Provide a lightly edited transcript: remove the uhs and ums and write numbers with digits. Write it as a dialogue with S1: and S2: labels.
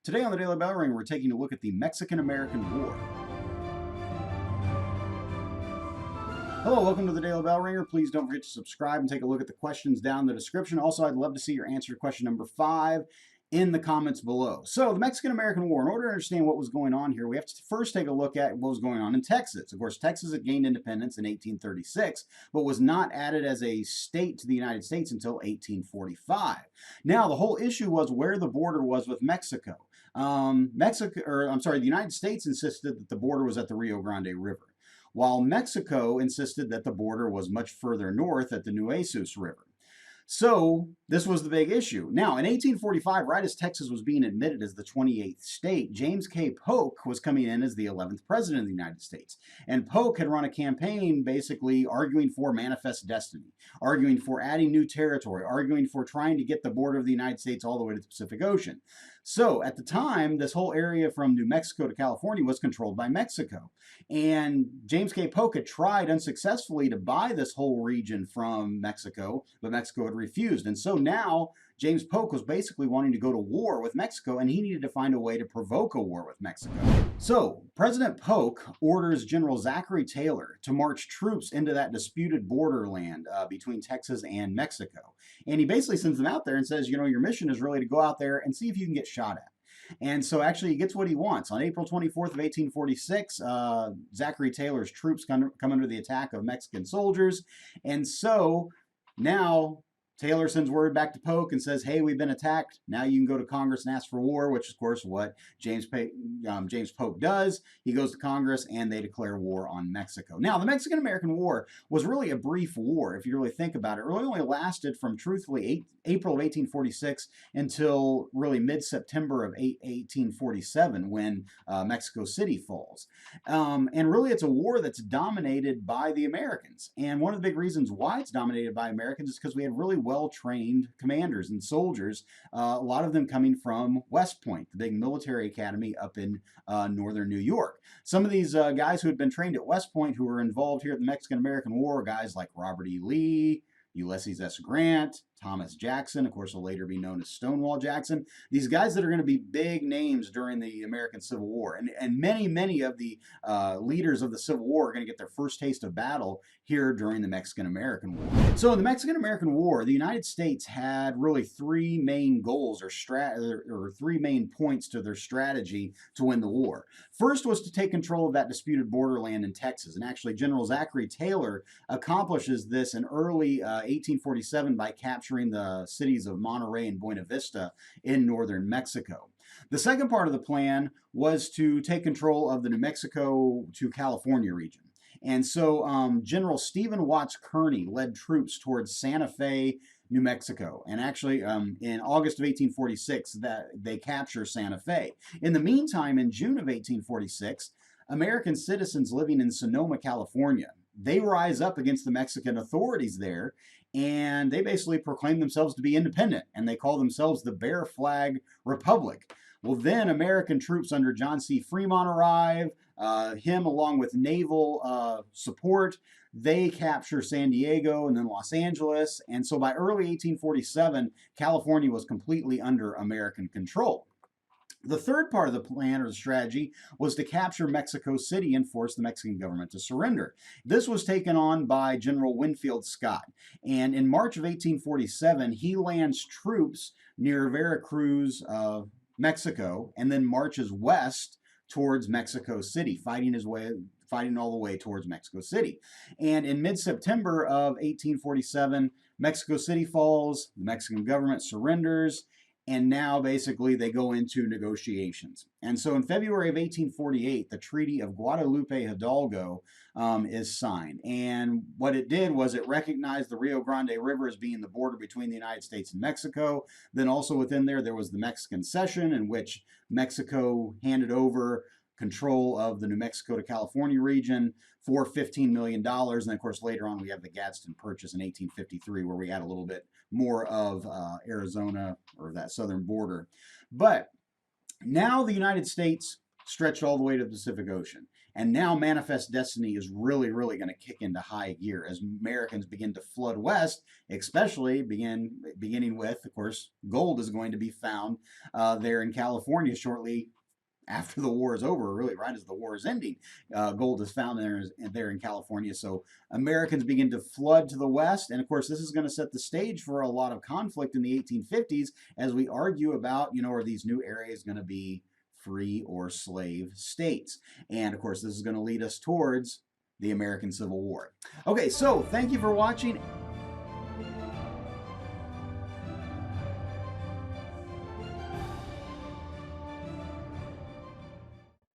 S1: Today on the Daily Bellringer, we're taking a look at the Mexican-American War. Hello, welcome to the Daily Bellringer. Please don't forget to subscribe and take a look at the questions down in the description. Also, I'd love to see your answer to question number 5 in the comments below. So, the Mexican-American War, in order to understand what was going on here, we have to first take a look at what was going on in Texas. Of course, Texas had gained independence in 1836, but was not added as a state to the United States until 1845. Now, the whole issue was where the border was with Mexico. The United States insisted that the border was at the Rio Grande River, while Mexico insisted that the border was much further north at the Nueces River. So this was the big issue. Now, in 1845, right as Texas was being admitted as the 28th state, James K. Polk was coming in as the 11th president of the United States. And Polk had run a campaign basically arguing for manifest destiny, arguing for adding new territory, arguing for trying to get the border of the United States all the way to the Pacific Ocean. So at the time, this whole area from New Mexico to California was controlled by Mexico. And James K. Polk had tried unsuccessfully to buy this whole region from Mexico, but Mexico had refused. And so now James Polk was basically wanting to go to war with Mexico, and he needed to find a way to provoke a war with Mexico. So President Polk orders General Zachary Taylor to march troops into that disputed borderland between Texas and Mexico. And he basically sends them out there and says, your mission is really to go out there and see if you can get shot at. And so actually he gets what he wants. On April 24th of 1846, Zachary Taylor's troops come under the attack of Mexican soldiers. And so now Taylor sends word back to Polk and says, hey, we've been attacked. Now you can go to Congress and ask for war, which is, of course, what James Polk does. He goes to Congress and they declare war on Mexico. Now, the Mexican-American War was really a brief war, if you really think about it. It really only lasted from, truthfully, April of 1846 until really mid-September of 1847 when Mexico City falls. And really, it's a war that's dominated by the Americans. And one of the big reasons why it's dominated by Americans is because we had really well-trained commanders and soldiers, a lot of them coming from West Point, the big military academy up in northern New York. Some of these guys who had been trained at West Point who were involved here at the Mexican-American War, guys like Robert E. Lee, Ulysses S. Grant, Thomas Jackson, of course, will later be known as Stonewall Jackson. These guys that are going to be big names during the American Civil War. And many of the leaders of the Civil War are going to get their first taste of battle here during the Mexican-American War. So in the Mexican-American War, the United States had really three main goals or three main points to their strategy to win the war. First was to take control of that disputed borderland in Texas. And actually, General Zachary Taylor accomplishes this in early 1847 by capturing the cities of Monterrey and Buena Vista in northern Mexico. The second part of the plan was to take control of the New Mexico to California region. And so General Stephen Watts Kearny led troops towards Santa Fe, New Mexico. And actually, in August of 1846, they capture Santa Fe. In the meantime, in June of 1846, American citizens living in Sonoma, California, they rise up against the Mexican authorities there, and they basically proclaim themselves to be independent, and they call themselves the Bear Flag Republic. Well, then American troops under John C. Fremont arrive, him along with naval support. They capture San Diego and then Los Angeles, and so by early 1847, California was completely under American control. The third part of the plan or the strategy was to capture Mexico City and force the Mexican government to surrender. This was taken on by General Winfield Scott. And in March of 1847, he lands troops near Veracruz, Mexico, and then marches west towards Mexico City, fighting all the way towards Mexico City. And in mid-September of 1847, Mexico City falls, the Mexican government surrenders, and now basically they go into negotiations. And so in February of 1848, the Treaty of Guadalupe Hidalgo is signed. And what it did was it recognized the Rio Grande River as being the border between the United States and Mexico. Then also within there was the Mexican Cession, in which Mexico handed over control of the New Mexico to California region for $15 million. And of course, later on, we have the Gadsden Purchase in 1853, where we add a little bit more of Arizona or that southern border. But now the United States stretched all the way to the Pacific Ocean. And now Manifest Destiny is really, really going to kick into high gear as Americans begin to flood west, especially beginning with, of course, gold is going to be found there in California shortly after the war is over, really right as the war is ending. Gold is found there in California. So Americans begin to flood to the west. And of course, this is going to set the stage for a lot of conflict in the 1850s as we argue about, are these new areas going to be free or slave states? And of course, this is going to lead us towards the American Civil War. Okay, so thank you for watching.